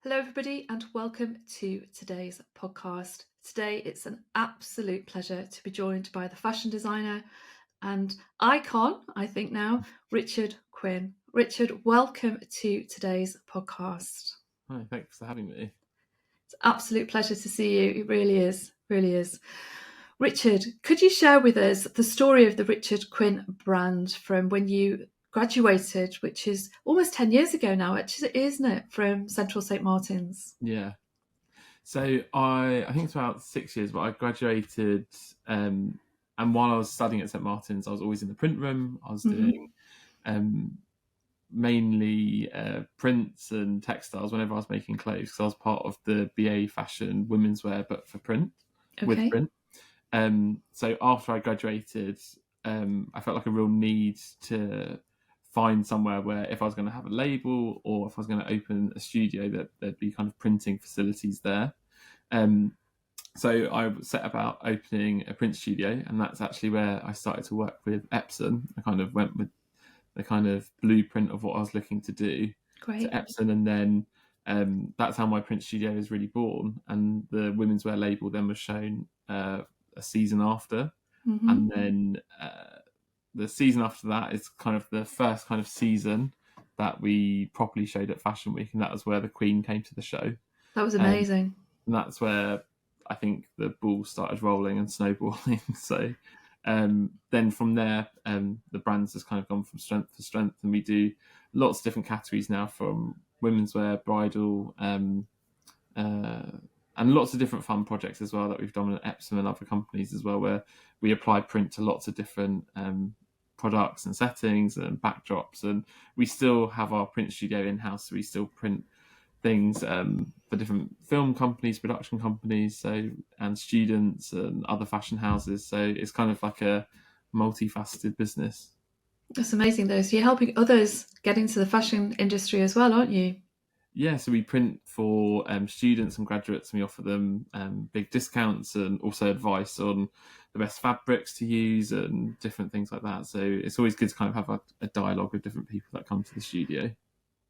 Hello, everybody, and welcome to today's podcast. Today, it's an absolute pleasure to be joined by the fashion designer and icon, I think now, Richard Quinn. Richard, welcome to today's podcast. Hi, thanks for having me. It's an absolute pleasure to see you. It really is, really is. Richard, could you share with us the story of the Richard Quinn brand from when you graduated, which is almost 10 years ago now, actually, isn't it, from Central St. Martin's? Yeah. So I think it's about 6 years, but I graduated, and while I was studying at St.Martin's, I was always in the print room. I was doing mainly prints and textiles whenever I was making clothes, because I was part of the BA fashion women's wear, but for print, with Okay. print. So after I graduated, I felt like a real need to find somewhere where if I was going to have a label or if I was going to open a studio, that there'd be kind of printing facilities there. So I set about opening a print studio, and that's actually where I started to work with Epson. I kind of went with the kind of blueprint of what I was looking to do to Great. Epson, and then that's how my print studio was really born. And the women's wear label then was shown a season after, and then the season after that is kind of the first kind of season that we properly showed at Fashion Week, and that was where the Queen came to the show. That was amazing. And that's where I think the ball started rolling and snowballing. So then from there, the brand's just kind of gone from strength to strength, and we do lots of different categories now, from women's wear, bridal, and lots of different fun projects as well that we've done at Epson and other companies as well, where we apply print to lots of different products and settings and backdrops. And we still have our print studio in-house, so we still print things for different film companies, production companies, and students and other fashion houses. So it's kind of like a multifaceted business. That's amazing, though. So you're helping others get into the fashion industry as well, aren't you? Yeah, so we print for students and graduates, and we offer them big discounts and also advice on the best fabrics to use and different things like that. So it's always good to kind of have a dialogue with different people that come to the studio.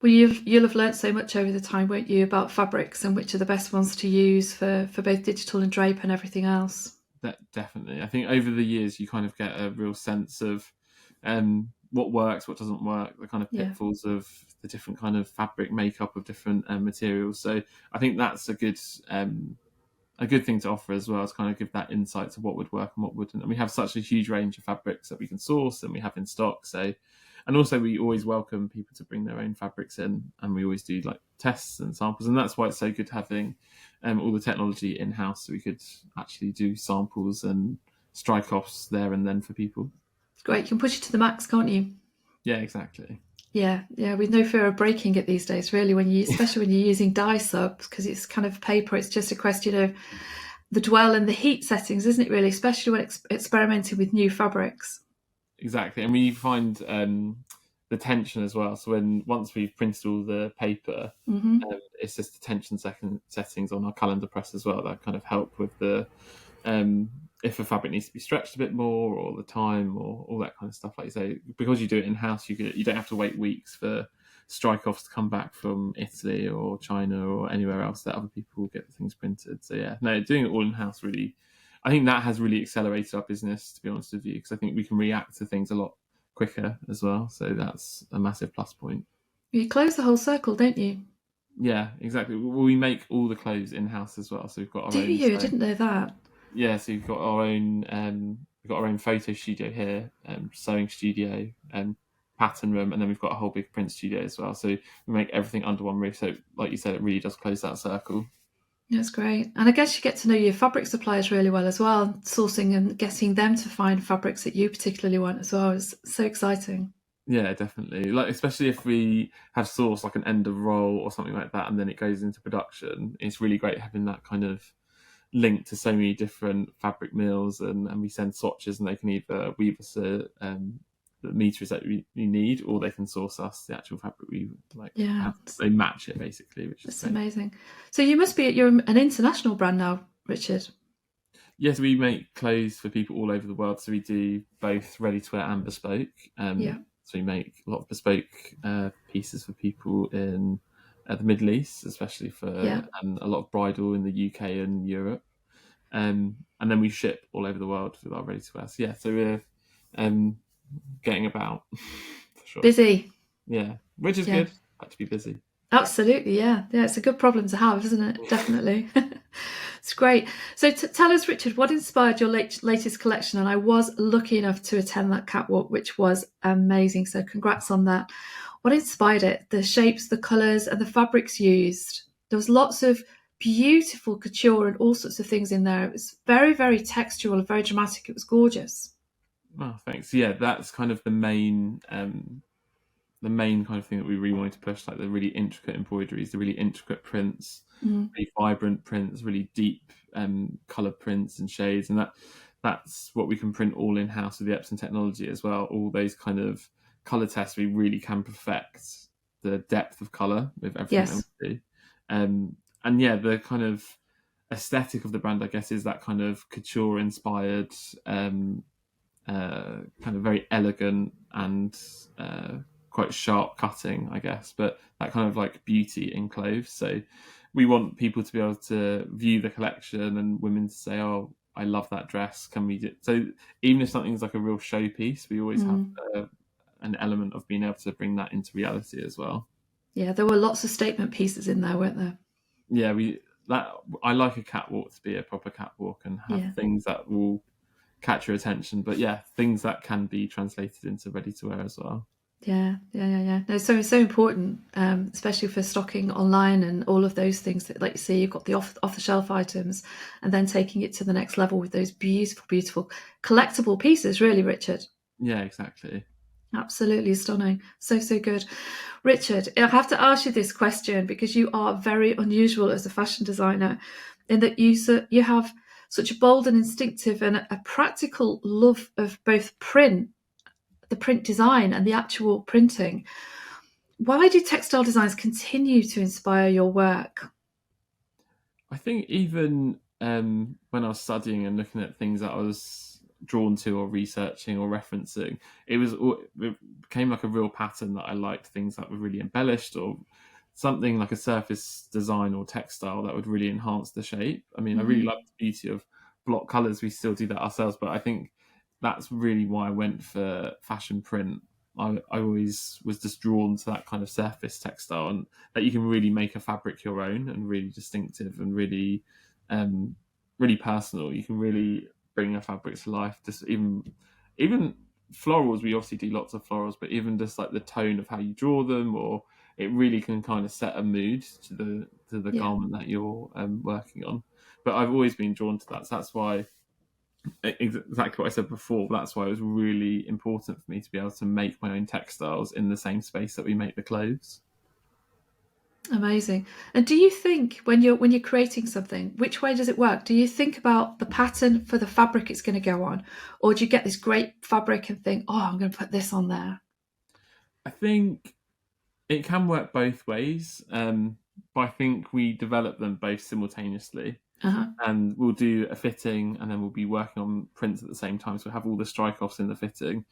Well, you'll have learnt so much over the time, won't you, about fabrics and which are the best ones to use for both digital and drape and everything else. Definitely. I think over the years you kind of get a real sense of what works, what doesn't work, the kind of Yeah. pitfalls of the different kind of fabric makeup of different materials. So I think that's a good thing to offer as well, to kind of give that insight to what would work and what wouldn't. And we have such a huge range of fabrics that we can source and we have in stock. So, and also we always welcome people to bring their own fabrics in, and we always do like tests and samples. And that's why it's so good having all the technology in house, so we could actually do samples and strike offs there and then for people. It's great. You can push it to the max, can't you? Yeah, exactly. Yeah, with no fear of breaking it these days, really, especially when you're using dye subs, because it's kind of paper. It's just a question of the dwell and the heat settings, isn't it, really? Especially when experimenting with new fabrics. Exactly. And we find the tension as well. So once we've printed all the paper, it's just the tension settings on our calendar press as well that kind of help with the if a fabric needs to be stretched a bit more, or the time, or all that kind of stuff. Like you say, because you do it in house, you don't have to wait weeks for strike offs to come back from Italy or China or anywhere else that other people get things printed. So yeah, no, doing it all in house really, I think that has really accelerated our business, to be honest with you, because I think we can react to things a lot quicker as well. So that's a massive plus point. You close the whole circle, don't you? Yeah, exactly. We make all the clothes in house as well, so we've got our Do own. you? I didn't know that. Yeah, so we've got our own. We've got our own photo studio here, sewing studio, and pattern room, and then we've got a whole big print studio as well. So we make everything under one roof. So, like you said, it really does close that circle. That's great. And I guess you get to know your fabric suppliers really well as well, sourcing and getting them to find fabrics that you particularly want as well. It's so exciting. Yeah, definitely. Like, especially if we have sourced like an end of roll or something like that, and then it goes into production. It's really great having that kind of link to so many different fabric mills, and we send swatches, and they can either weave us the meters that we need, or they can source us the actual fabric we like. Yeah. They match it basically, which is It's great. amazing. So you're an international brand now, Richard. Yes, we make clothes for people all over the world. So we do both ready to wear and bespoke. Yeah. So we make a lot of bespoke pieces for people in the Middle East, especially for Yeah. a lot of bridal in the UK and Europe. And then we ship all over the world with our ready-to-wear. So, so we're getting about, for sure. Busy. Yeah, which is good. Like to be busy. Absolutely, yeah. It's a good problem to have, isn't it? Definitely. It's great. So tell us, Richard, what inspired your latest collection? And I was lucky enough to attend that catwalk, which was amazing. So congrats on that. What inspired it? The shapes, the colours, and the fabrics used. There was lots of beautiful couture and all sorts of things in there. It was very, very textural and very dramatic. It was gorgeous. Oh, thanks. Yeah, that's kind of the main kind of thing that we really wanted to push, like the really intricate embroideries, the really intricate prints, really vibrant prints, really deep colour prints and shades, and that's what we can print all in house with the Epson technology as well. All those kind of colour tests, we really can perfect the depth of colour with everything that we do. And yeah, the kind of aesthetic of the brand, I guess, is that kind of couture inspired, kind of very elegant and quite sharp cutting, I guess, but that kind of like beauty in clothes. So we want people to be able to view the collection and women to say, oh, I love that dress. Can we do? So even if something's like a real showpiece, we always have an element of being able to bring that into reality as well. Yeah, there were lots of statement pieces in there, weren't there? Yeah, I like a catwalk to be a proper catwalk and have things that will catch your attention, but things that can be translated into ready to wear as well. Yeah. No, so important, especially for stocking online and all of those things that, like you see, you've got the off the shelf items, and then taking it to the next level with those beautiful collectible pieces. Really, Richard. Yeah, exactly. Absolutely stunning. So good. Richard, I have to ask you this question because you are very unusual as a fashion designer in that you have such a bold and instinctive and a practical love of both the print design and the actual printing. Why do textile designs continue to inspire your work? I think even when I was studying and looking at things that I was drawn to or researching or referencing, it became like a real pattern that I liked things that were really embellished or something like a surface design or textile that would really enhance the shape. I mean, I really like the beauty of block colours. We still do that ourselves, but I think that's really why I went for fashion print. I always was just drawn to that kind of surface textile, and that you can really make a fabric your own and really distinctive and really, really personal. You can really bring a fabric to life. Just even florals, we obviously do lots of florals, but even just like the tone of how you draw them, or it really can kind of set a mood to the garment that you're working on. But I've always been drawn to that. So that's why, exactly what I said before, that's why it was really important for me to be able to make my own textiles in the same space that we make the clothes. Amazing. And do you think when you're creating something, which way does it work? Do you think about the pattern for the fabric it's going to go on, or do you get this great fabric and think, oh, I'm going to put this on there? I think it can work both ways, but I think we develop them both simultaneously. And we'll do a fitting and then we'll be working on prints at the same time, so we'll have all the strike-offs in the fitting.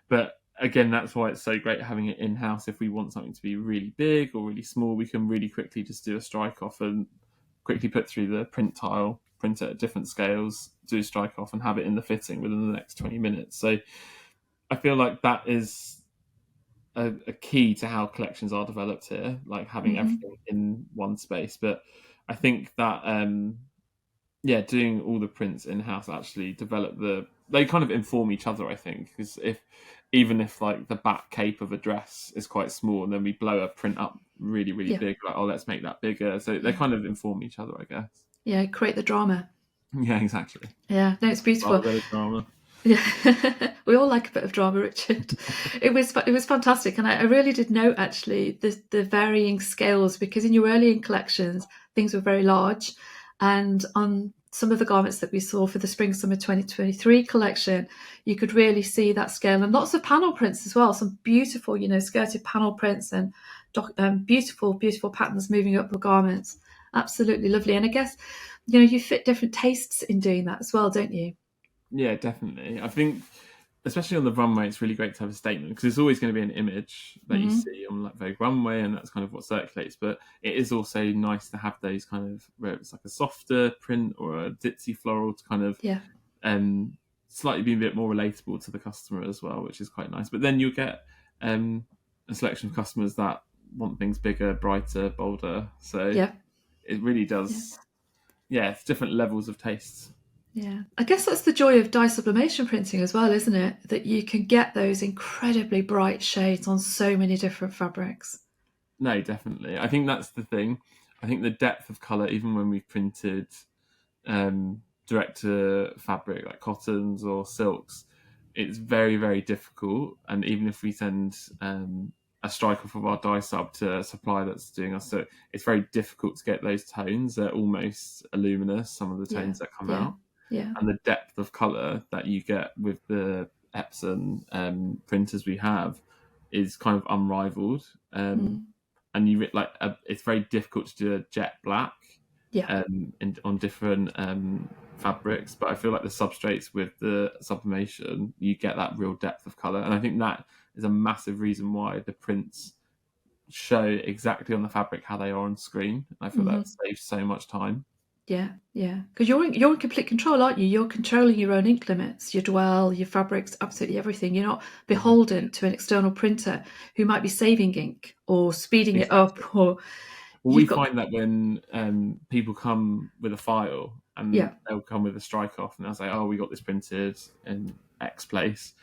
But again, that's why it's so great having it in-house. If we want something to be really big or really small, we can really quickly just do a strike-off and quickly put through the print tile, print it at different scales, do a strike-off and have it in the fitting within the next 20 minutes. So I feel like that is a key to how collections are developed here, like having everything in one space. But I think that doing all the prints in-house actually they kind of inform each other, I think, because even if like the back cape of a dress is quite small and then we blow a print up really big, like, oh, let's make that bigger, so they kind of inform each other, I guess. Create the drama. Yeah, exactly. No, it's beautiful. A bit of drama. Yeah, we all like a bit of drama, Richard. It was fantastic, and I really did note actually the varying scales, because in your earlier collections things were very large, and on some of the garments that we saw for the spring summer 2023 collection, you could really see that scale, and lots of panel prints as well. Some beautiful, skirted panel prints and beautiful patterns moving up the garments. Absolutely lovely, and I guess you fit different tastes in doing that as well, don't you? Yeah, definitely. I think especially on the runway, it's really great to have a statement, because it's always going to be an image that you see on like Vogue runway, and that's kind of what circulates. But it is also nice to have those kind of, where it's like a softer print or a ditzy floral, to kind of slightly be a bit more relatable to the customer as well, which is quite nice. But then you'll get a selection of customers that want things bigger, brighter, bolder. So it really does, it's different levels of tastes. Yeah, I guess that's the joy of dye sublimation printing as well, isn't it? That you can get those incredibly bright shades on so many different fabrics. No, definitely. I think that's the thing. I think the depth of colour, even when we've printed direct to fabric like cottons or silks, it's very, very difficult. And even if we send a strike off of our dye sub to a supplier that's doing us, so it's very difficult to get those tones. They're almost luminous, some of the tones that come out. And the depth of colour that you get with the Epson printers we have is kind of unrivaled. And you it's very difficult to do a jet black on different fabrics, but I feel like the substrates with the sublimation, you get that real depth of colour, and I think that is a massive reason why the prints show exactly on the fabric how they are on screen. I feel that saves so much time. Yeah, because you're in complete control, aren't you? You're controlling your own ink limits, your dwell, your fabrics, absolutely everything. You're not beholden to an external printer who might be saving ink or speeding it up. Or we find that when people come with a file and they'll come with a strike off, and they'll say, "Oh, we got this printed in X place.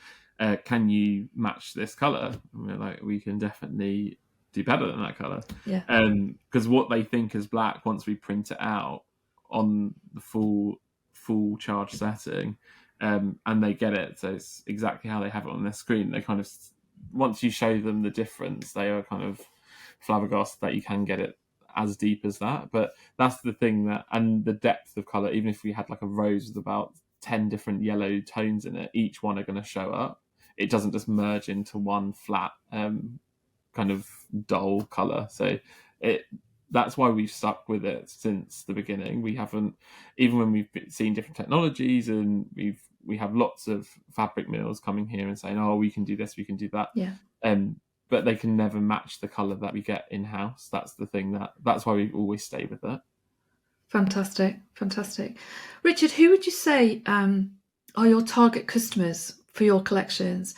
Can you match this colour?" And we're like, "We can definitely do better than that colour." Because what they think is black, once we print it out on the full charge setting, and they get it, so it's exactly how they have it on their screen. They kind of, once you show them the difference, they are kind of flabbergasted that you can get it as deep as that. But that's the thing, that, and the depth of color, even if we had like a rose with about 10 different yellow tones in it, each one are going to show up. It doesn't just merge into one flat kind of dull color. So that's why we've stuck with it since the beginning. We haven't, even when we've seen different technologies, and we have lots of fabric mills coming here and saying, "Oh, we can do this, we can do that." But they can never match the colour that we get in-house. That's the thing, that's why we always stay with it. Fantastic. Richard, who would you say are your target customers for your collections?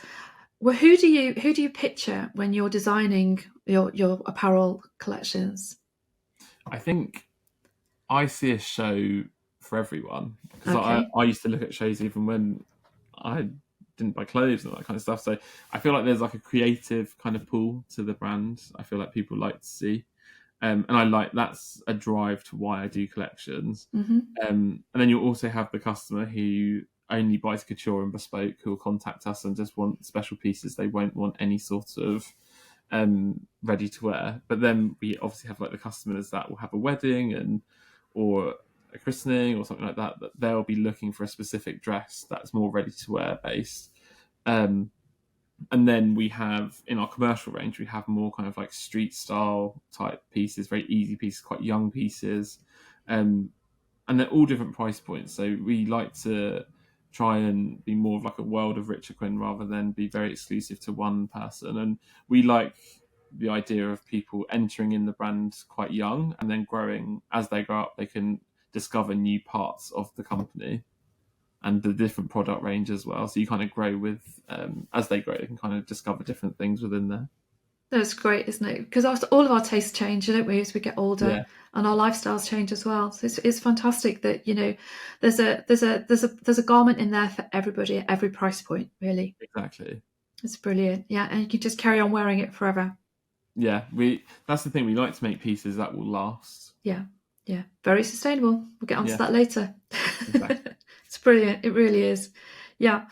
Well, who do you picture when you're designing your apparel collections? I think I see a show for everyone, because I used to look at shows even when I didn't buy clothes and all that kind of stuff. So I feel like there's like a creative kind of pull to the brand. I feel like people like to see, and I like, that's a drive to why I do collections. And then you also have the customer who only buys couture and bespoke, who will contact us and just want special pieces. They won't want any sort of ready to wear. But then we obviously have like the customers that will have a wedding or a christening or something like that they'll be looking for a specific dress that's more ready to wear based. And then we have, in our commercial range, we have more kind of like street style type pieces, very easy pieces, quite young pieces, and they're all different price points. So we like to try and be more of like a world of Richard Quinn rather than be very exclusive to one person. And we like the idea of people entering in the brand quite young, and then growing. As they grow up, they can discover new parts of the company and the different product range as well. So you kind of grow with, as they grow, they can kind of discover different things within there. That's great, isn't it? Because all of our tastes change, don't we, as we get older, and our lifestyles change as well. So it's fantastic that, you know, there's a garment in there for everybody at every price point, really. Exactly. It's brilliant. Yeah, and you can just carry on wearing it forever. Yeah, that's the thing. We like to make pieces that will last. Yeah, very sustainable. We'll get onto that later. Exactly. It's brilliant. It really is. Yeah.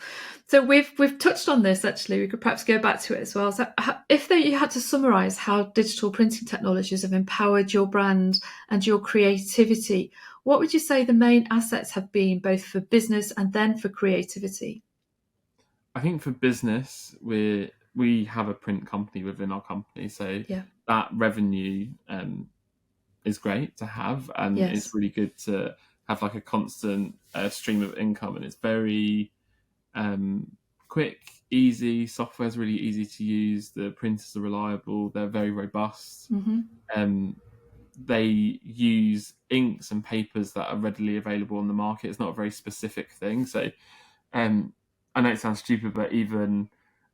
So we've touched on this, actually. We could perhaps go back to it as well. So if you had to summarise how digital printing technologies have empowered your brand and your creativity, what would you say the main assets have been, both for business and then for creativity? I think for business, we have a print company within our company, so that revenue is great to have, and it's really good to have like a constant stream of income, and it's very quick, easy. Software's really easy to use. The printers are reliable. They're very robust. They use inks and papers that are readily available on the market. It's not a very specific thing. So I know it sounds stupid, but even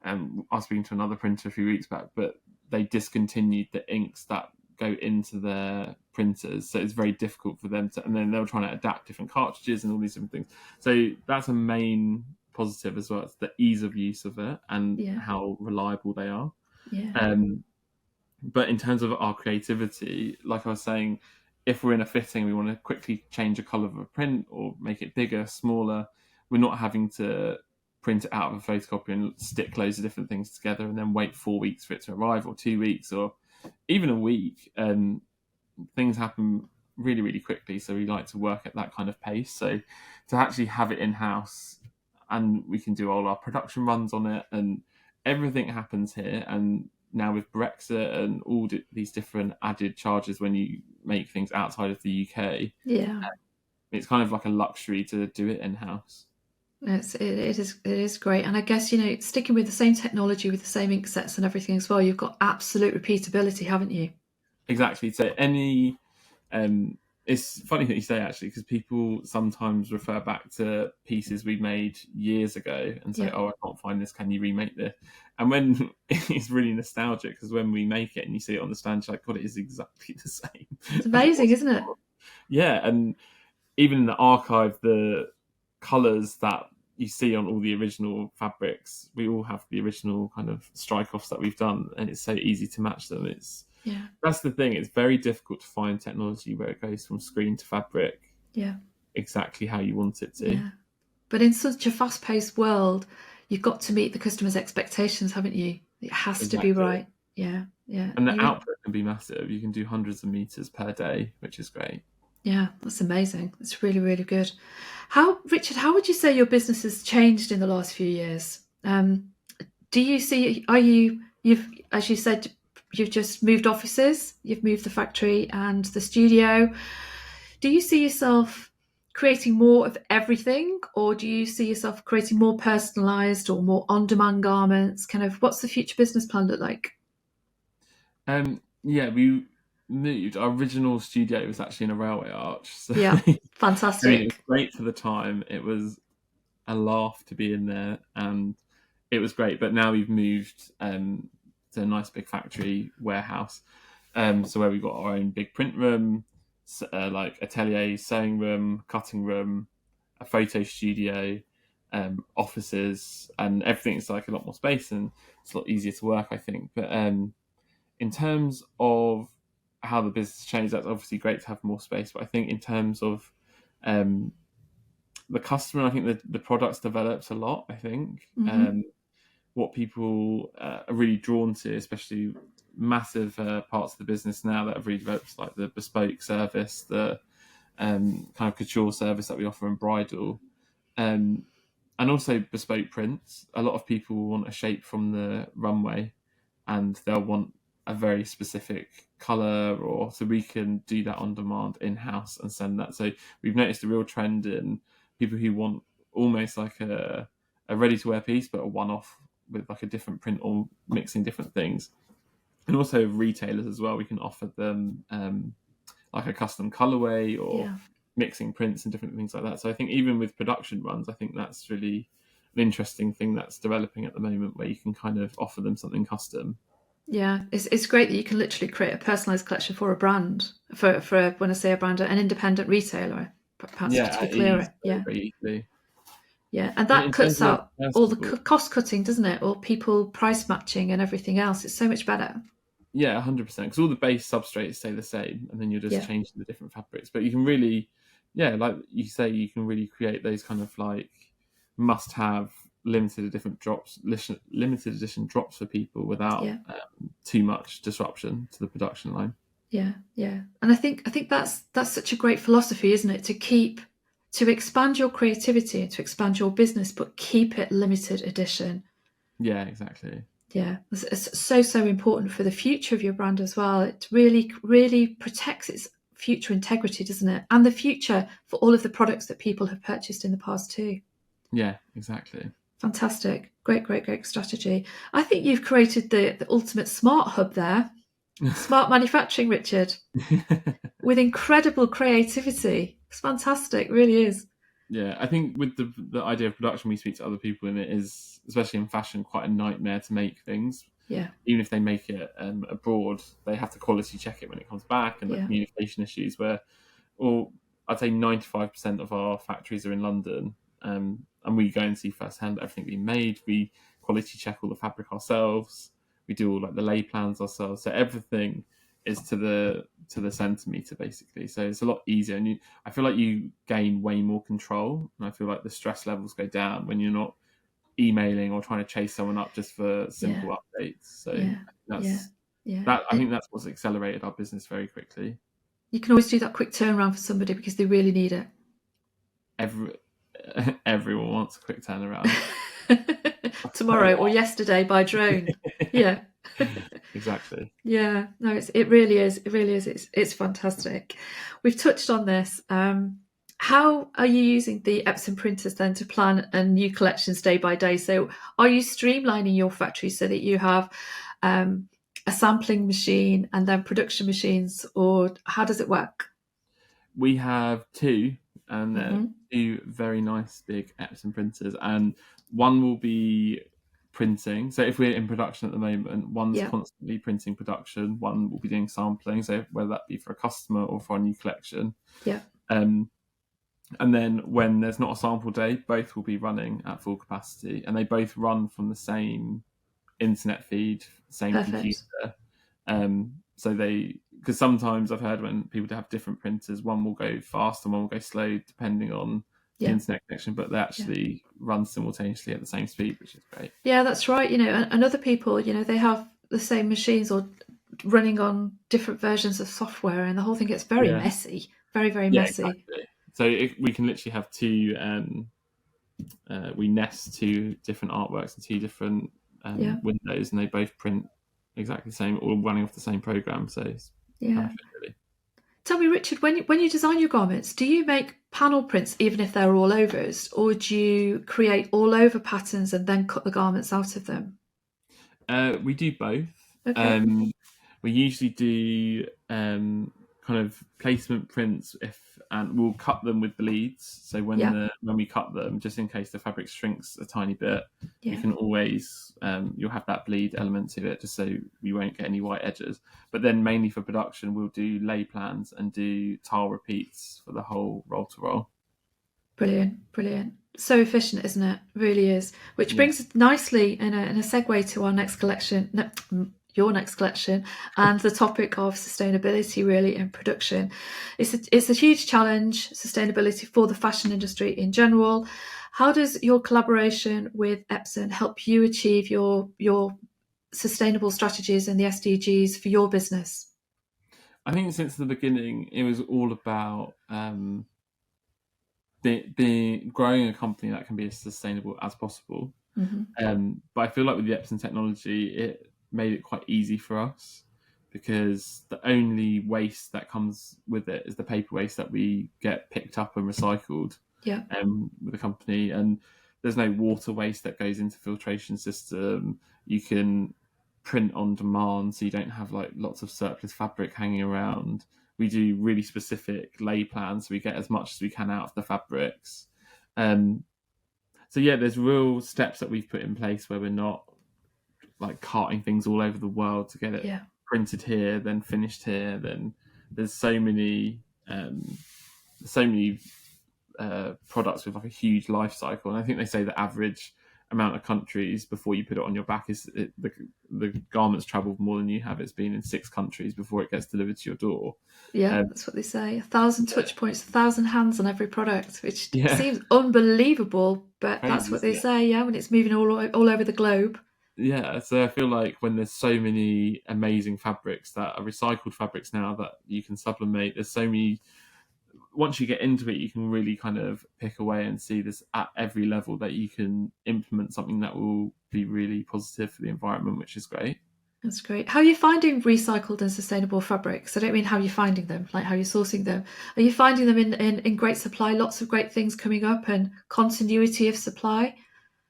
I was speaking to another printer a few weeks back, but they discontinued the inks that go into their printers. So it's very difficult for them to, and then they were trying to adapt different cartridges and all these different things. So that's a main positive as well. It's the ease of use of it and how reliable they are. But in terms of our creativity, like I was saying, if we're in a fitting, we want to quickly change a colour of a print or make it bigger, smaller, we're not having to print it out of a photocopy and stick loads of different things together and then wait 4 weeks for it to arrive, or 2 weeks, or even a week. Things happen really, really quickly. So we like to work at that kind of pace. So to actually have it in-house, and we can do all our production runs on it, and everything happens here. And now with Brexit and all these different added charges when you make things outside of the UK, it's kind of like a luxury to do it in-house. It is great. And I guess, sticking with the same technology, with the same ink sets and everything as well, you've got absolute repeatability, haven't you? Exactly. So it's funny that you say, actually, because people sometimes refer back to pieces we made years ago and say, oh, I can't find this, can you remake this? And when it's really nostalgic, because when we make it and you see it on the stand, you're like, God, it is exactly the same. It's amazing, isn't it? Yeah. And even in the archive, the colours that you see on all the original fabrics, we all have the original kind of strike-offs that we've done, and it's so easy to match them. That's the thing. It's very difficult to find technology where it goes from screen to fabric exactly how you want it to. Yeah. But in such a fast-paced world, you've got to meet the customer's expectations, haven't you? It has to be right. Yeah. And the output can be massive. You can do hundreds of meters per day, which is great. Yeah, that's amazing. It's really, really good. Richard, how would you say your business has changed in the last few years? Do you see, you've, as you said, you've just moved offices, you've moved the factory and the studio. Do you see yourself creating more of everything, or do you see yourself creating more personalised or more on-demand garments? Kind of, what's the future business plan look like? We moved. Our original studio was actually in a railway arch. So fantastic. it was great for the time. It was a laugh to be in there, and it was great. But now we've moved to a nice big factory warehouse, so where we've got our own big print room, like atelier, sewing room, cutting room, a photo studio, offices, and everything's like a lot more space, and it's a lot easier to work, I think. But in terms of how the business changed, that's obviously great to have more space. But I think in terms of the customer, I think the products developed a lot. I think what people are really drawn to, especially massive parts of the business now that have really developed, like the bespoke service, the kind of couture service that we offer in bridal, and also bespoke prints. A lot of people want a shape from the runway, and they'll want a very specific colour, or so we can do that on demand in-house and send that. So we've noticed a real trend in people who want almost like a ready-to-wear piece, but a one-off with like a different print or mixing different things. And also retailers as well, we can offer them like a custom colorway or mixing prints and different things like that. So I think even with production runs, I think that's really an interesting thing that's developing at the moment, where you can kind of offer them something custom. Yeah, it's great that you can literally create a personalised collection for a brand, for when I say a brand, an independent retailer, perhaps, to be clearer. Very easily. Yeah, and that cuts out all the cost cutting, doesn't it? Or people price matching and everything else. It's so much better. Yeah, 100%. Because all the base substrates stay the same, and then you're just changing the different fabrics. But you can really, like you say, you can really create those kind of like must-have limited edition drops for people without too much disruption to the production line. Yeah. And I think that's such a great philosophy, isn't it? To expand your creativity and to expand your business, but keep it limited edition. Yeah, exactly. Yeah, it's so important for the future of your brand as well. It really, really protects its future integrity, doesn't it? And the future for all of the products that people have purchased in the past too. Yeah, exactly. Fantastic. Great strategy. I think you've created the ultimate smart hub there. Smart manufacturing, Richard, with incredible creativity. It's fantastic, really is. Yeah, I think with the idea of production, we speak to other people, and it is, especially in fashion, quite a nightmare to make things. Yeah. Even if they make it abroad, they have to quality check it when it comes back, and the Yeah. communication issues where, or I'd say 95% of our factories are in London, and we go and see firsthand everything being made. We quality check all the fabric ourselves. We do all like the lay plans ourselves. So everything is to the centimeter basically. So it's a lot easier, and I feel like you gain way more control, and I feel like the stress levels go down when you're not emailing or trying to chase someone up just for simple updates. So I think that's what's accelerated our business very quickly. You can always do that quick turnaround for somebody because they really need it. Everyone wants a quick turnaround. Tomorrow or yesterday by drone. Yeah. Exactly. Yeah. No, it really is. It really is. It's fantastic. We've touched on this. How are you using the Epson printers then to plan a new collections day by day? So are you streamlining your factory so that you have a sampling machine and then production machines, or how does it work? We have two, and they're two very nice big Epson printers, and one will be printing. So if we're in production at the moment, one's constantly printing production, one will be doing sampling, so whether that be for a customer or for a new collection. Yeah. And then when there's not a sample day, both will be running at full capacity, and they both run from the same internet feed, same computer. So because sometimes I've heard when people have different printers, one will go fast and one will go slow depending on the internet connection, but they actually run simultaneously at the same speed, which is great. Yeah, that's right. And other people, they have the same machines or running on different versions of software, and the whole thing gets very messy, very, very messy. Exactly. So we can literally have two, we nest two different artworks and two different windows, and they both print exactly the same, all running off the same program. So it's perfect, really. Tell me, Richard, when you design your garments, do you make panel prints even if they're all overs, or do you create all over patterns and then cut the garments out of them? We do both. Okay. We usually do kind of placement prints and we'll cut them with bleeds. So when we cut them, just in case the fabric shrinks a tiny bit, you can always you'll have that bleed element to it, just so we won't get any white edges. But then mainly for production, we'll do lay plans and do tile repeats for the whole roll to roll. Brilliant. So efficient, isn't it? Really is. Which brings us nicely in a segue to our next collection. Your next collection, and the topic of sustainability, really, in production. It's a huge challenge, sustainability, for the fashion industry in general. How does your collaboration with Epson help you achieve your sustainable strategies and the SDGs for your business? I think since the beginning, it was all about growing a company that can be as sustainable as possible. But I feel like with the Epson technology, it made it quite easy for us, because the only waste that comes with it is the paper waste that we get picked up and recycled with the company, and there's no water waste that goes into filtration system. You can print on demand, so you don't have like lots of surplus fabric hanging around. We do really specific lay plans, so we get as much as we can out of the fabrics. So there's real steps that we've put in place where we're not like carting things all over the world to get it printed here, then finished here. Then there's so many products with like a huge life cycle, and I think they say the average amount of countries before you put it on your back is the garments traveled more than you have. It's been in 6 countries before it gets delivered to your door. That's what they say. 1,000 touch points, 1,000 hands on every product, which seems unbelievable, but that's what they say. When it's moving all over the globe. So I feel like when there's so many amazing fabrics that are recycled fabrics now that you can sublimate, there's so many. Once you get into it, you can really kind of pick away and see this at every level that you can implement something that will be really positive for the environment, which is great. That's great. How are you finding recycled and sustainable fabrics? I don't mean how you're finding them, like how you're sourcing them. Are you finding them in great supply, lots of great things coming up and continuity of supply?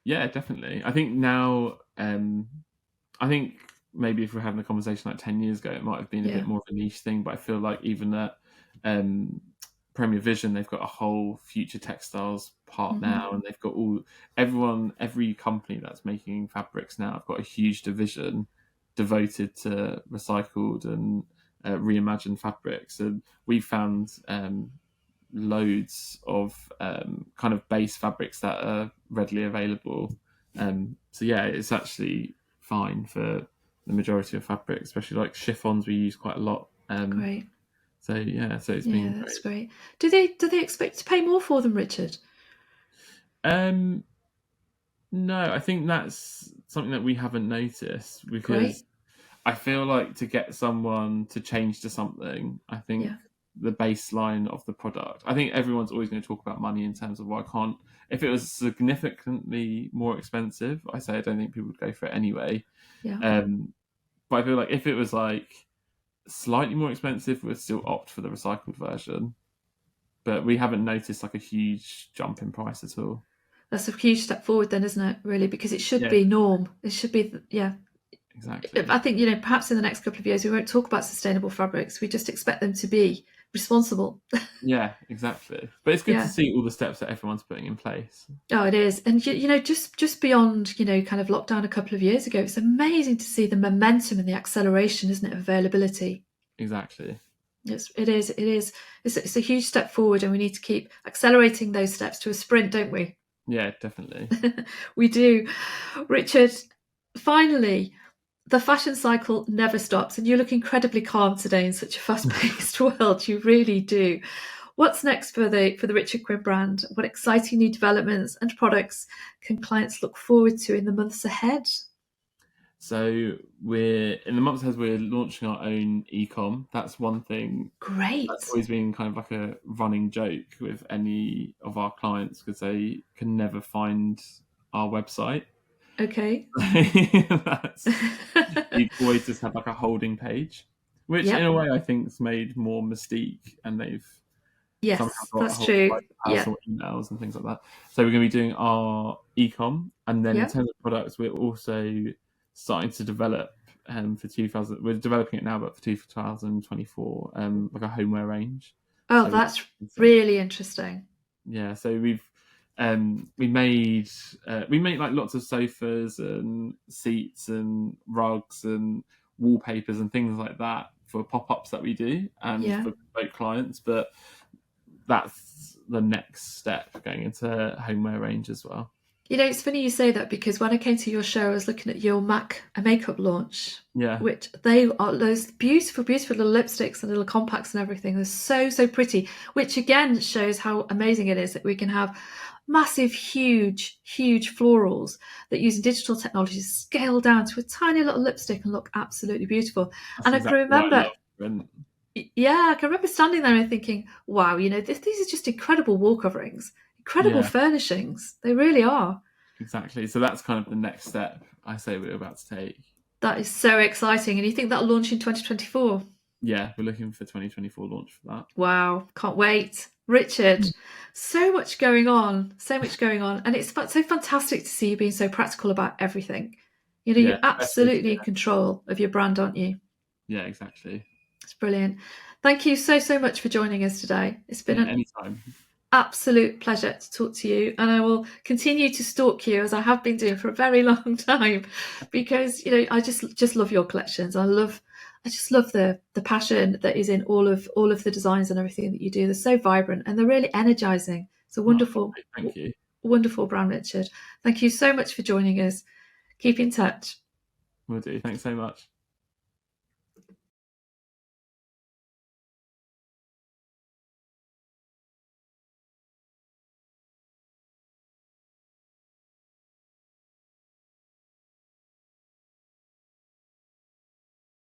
Yeah, definitely. I think now, I think maybe if we're having a conversation like 10 years ago, it might have been a Yeah. bit more of a niche thing. But I feel like even at um, Premier Vision, they've got a whole future textiles part now, and they've got every company that's making fabrics now have got a huge division devoted to recycled and reimagined fabrics. And we found loads of kind of base fabrics that are readily available. So yeah, it's actually fine for the majority of fabric, especially like chiffons we use quite a lot. Great. So yeah, so it's Yeah, been that's great. great. Do they expect to pay more for them, Richard? Um, no, I think that's something that we haven't noticed because Great. I feel like to get someone to change to something, I think Yeah. the baseline of the product. I think everyone's always going to talk about money in terms of why can't. If it was significantly more expensive, I say I don't think people would go for it anyway. Yeah. But I feel like if it was like slightly more expensive, we'd still opt for the recycled version. But we haven't noticed like a huge jump in price at all. That's a huge step forward then, isn't it, really? Because it should Yeah, be norm. It should be, yeah. exactly. I think, perhaps in the next couple of years, we won't talk about sustainable fabrics. We just expect them to be responsible. Yeah, exactly. But it's good to Yeah. see all the steps that everyone's putting in place. Oh, it is. And, just beyond, kind of lockdown a couple of years ago, it's amazing to see the momentum and the acceleration, isn't it, of availability. Exactly. It is. It's a huge step forward, and we need to keep accelerating those steps to a sprint, don't we? Yeah, definitely. We do. Richard, finally, the fashion cycle never stops, and you look incredibly calm today in such a fast-paced world. You really do. What's next for the Richard Quinn brand? What exciting new developments and products can clients look forward to in the months ahead? So we're in the months ahead. We're launching our own ecom. That's one thing that's Great. always been kind of like a running joke with any of our clients because they can never find our website. Okay. That's we always just have like a holding page, which in Yep. a way I think's made more mystique, and they've somehow Yes, got a that's whole true. like Yeah. personal emails and things like that. So we're going to be doing our ecom, and then in Yeah. terms of products, we're also starting to develop for 2000. We're developing it now, but for 2024, like a homeware range. Oh, So that's really interesting. yeah, so we made like lots of sofas and seats and rugs and wallpapers and things like that for pop-ups that we do and Yeah. for both clients, but that's the next step going into homeware range as well. It's funny you say that because when I came to your show, I was looking at your a makeup launch, Yeah, which they are those beautiful, beautiful little lipsticks and little compacts and everything. They're so, so pretty, which again shows how amazing it is that we can have massive, huge, huge florals that using digital technology scale down to a tiny little lipstick and look absolutely beautiful. that's And I can exactly what I remember, love. And yeah, I can remember standing there and thinking, wow, these are just incredible wall coverings, incredible yeah, furnishings. They really are. exactly. So that's kind of the next step I say we're about to take. That is so exciting. And you think that'll launch in 2024? Yeah, we're looking for 2024 launch for that. Wow, can't wait. Richard, so much going on, so much going on. And it's so fantastic to see you being so practical about everything. Yeah, You're absolutely in control of your brand, aren't you? yeah, exactly. It's brilliant. Thank you so, so much for joining us today. It's been Yeah, an anytime. absolute pleasure to talk to you, and I will continue to stalk you as I have been doing for a very long time because I just love your collections. I just love the passion that is in all of the designs and everything that you do. They're so vibrant and they're really energizing. It's a Oh, wonderful, thank you. wonderful brand, Richard. Thank you so much for joining us. Keep in touch. Will do. Thanks so much.